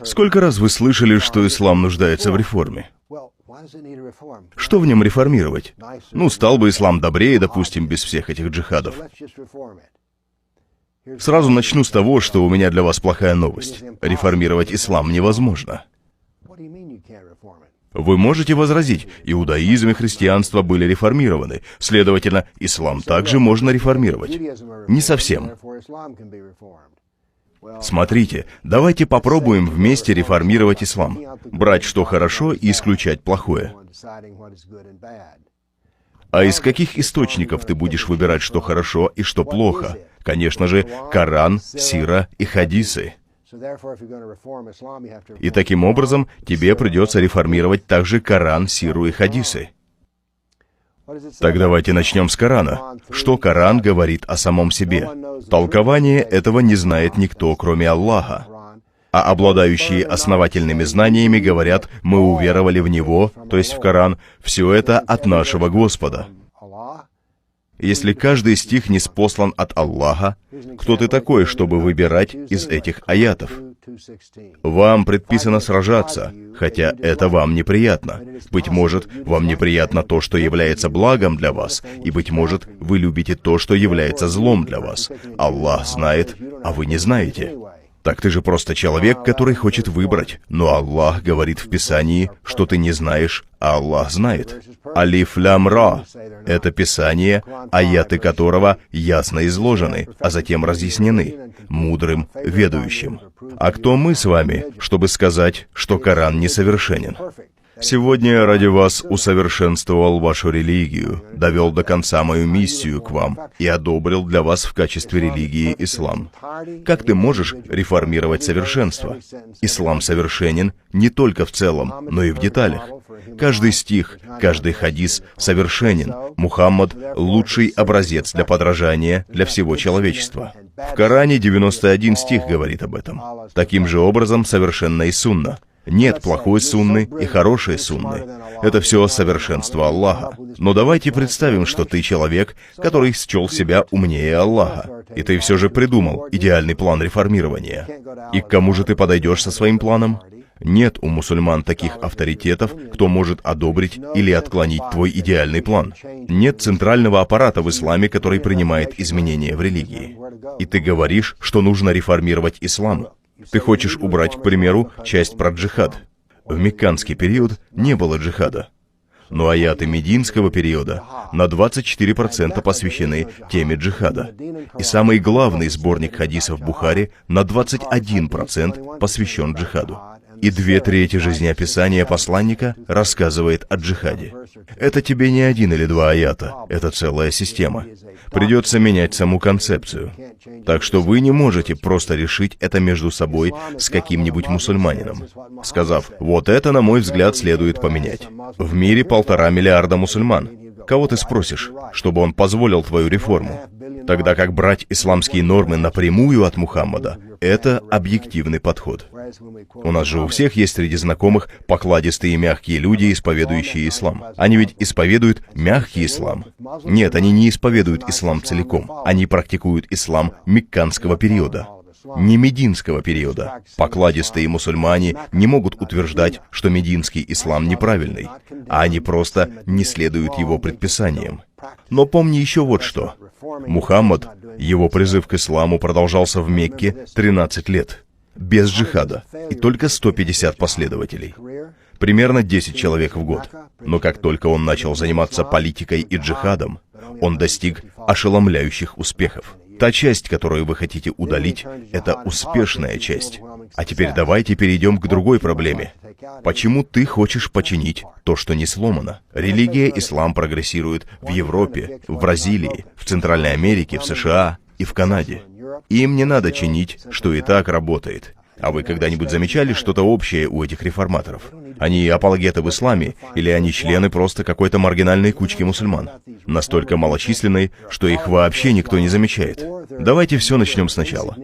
Сколько раз вы слышали, что ислам нуждается в реформе? Что в нем реформировать? Стал бы ислам добрее, допустим, без всех этих джихадов. Сразу начну с того, что у меня для вас плохая новость. Реформировать ислам невозможно. Вы можете возразить, иудаизм и христианство были реформированы, следовательно, ислам также можно реформировать. Не совсем. Смотрите, давайте попробуем вместе реформировать ислам. Брать, что хорошо, и исключать плохое. А из каких источников ты будешь выбирать, что хорошо и что плохо? Конечно же, Коран, сира и хадисы. И таким образом тебе придется реформировать также Коран, сиру и хадисы. Так давайте начнем с Корана. Что Коран говорит о самом себе? Толкование этого не знает никто, кроме Аллаха. А обладающие основательными знаниями говорят: мы уверовали в Него, то есть в Коран, все это от нашего Господа. Если каждый стих не спослан от Аллаха, кто ты такой, чтобы выбирать из этих аятов? Вам предписано сражаться, хотя это вам неприятно. Быть может, вам неприятно то, что является благом для вас, и, быть может, вы любите то, что является злом для вас. Аллах знает, а вы не знаете. Так ты же просто человек, который хочет выбрать. Но Аллах говорит в Писании, что ты не знаешь, а Аллах знает. Алиф лям ра — это Писание, аяты которого ясно изложены, а затем разъяснены мудрым, ведающим. А кто мы с вами, чтобы сказать, что Коран несовершенен? Сегодня я ради вас усовершенствовал вашу религию, довел до конца мою миссию к вам и одобрил для вас в качестве религии ислам. Как ты можешь реформировать совершенство? Ислам совершенен не только в целом, но и в деталях. Каждый стих, каждый хадис совершенен. Мухаммад — лучший образец для подражания для всего человечества. В Коране 91 стих говорит об этом. Таким же образом совершенна и сунна. Нет плохой сунны и хорошей сунны. Это все совершенство Аллаха. Но давайте представим, что ты человек, который счел себя умнее Аллаха. И ты все же придумал идеальный план реформирования. И к кому же ты подойдешь со своим планом? Нет у мусульман таких авторитетов, кто может одобрить или отклонить твой идеальный план. Нет центрального аппарата в исламе, который принимает изменения в религии. И ты говоришь, что нужно реформировать ислам. Ты хочешь убрать, к примеру, часть про джихад. В мекканский период не было джихада. Но аяты мединского периода на 24% посвящены теме джихада. И самый главный сборник хадисов Бухари на 21% посвящен джихаду. И 2/3 жизнеописания посланника рассказывает о джихаде. Это тебе не 1 или 2 аята, это целая система. Придется менять саму концепцию. Так что вы не можете просто решить это между собой с каким-нибудь мусульманином, сказав: вот это, на мой взгляд, следует поменять. В мире 1,5 миллиарда мусульман. Кого ты спросишь, чтобы он позволил твою реформу? Тогда как брать исламские нормы напрямую от Мухаммада — это объективный подход. У нас же у всех есть среди знакомых покладистые и мягкие люди, исповедующие ислам. Они ведь исповедуют мягкий ислам. Нет, они не исповедуют ислам целиком. Они практикуют ислам мекканского периода, не мединского периода. Покладистые мусульмане не могут утверждать, что мединский ислам неправильный, а они просто не следуют его предписаниям. Но помни еще вот что. Мухаммад, его призыв к исламу продолжался в Мекке 13 лет, без джихада, и только 150 последователей. Примерно 10 человек в год. Но как только он начал заниматься политикой и джихадом, он достиг ошеломляющих успехов. Та часть, которую вы хотите удалить, это успешная часть. А теперь давайте перейдем к другой проблеме. Почему ты хочешь починить то, что не сломано? Религия ислам прогрессирует в Европе, в Бразилии, в Центральной Америке, в США и в Канаде. Им не надо чинить, что и так работает. А вы когда-нибудь замечали что-то общее у этих реформаторов? Они апологеты в исламе, или они члены просто какой-то маргинальной кучки мусульман? Настолько малочисленной, что их вообще никто не замечает. Давайте все начнем сначала.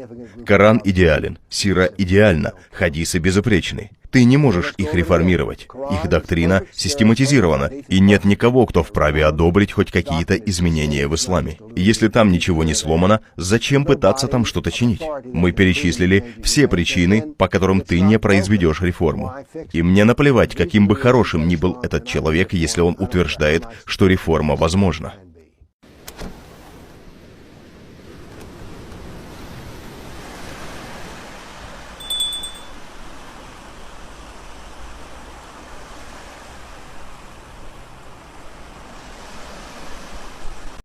Коран идеален, сира идеальна, хадисы безупречны. Ты не можешь их реформировать. Их доктрина систематизирована, и нет никого, кто вправе одобрить хоть какие-то изменения в исламе. И если там ничего не сломано, зачем пытаться там что-то чинить? Мы перечислили все причины, по которым ты не произведешь реформу. И мне наплевать, каким бы хорошим ни был этот человек, если он утверждает, что реформа возможна.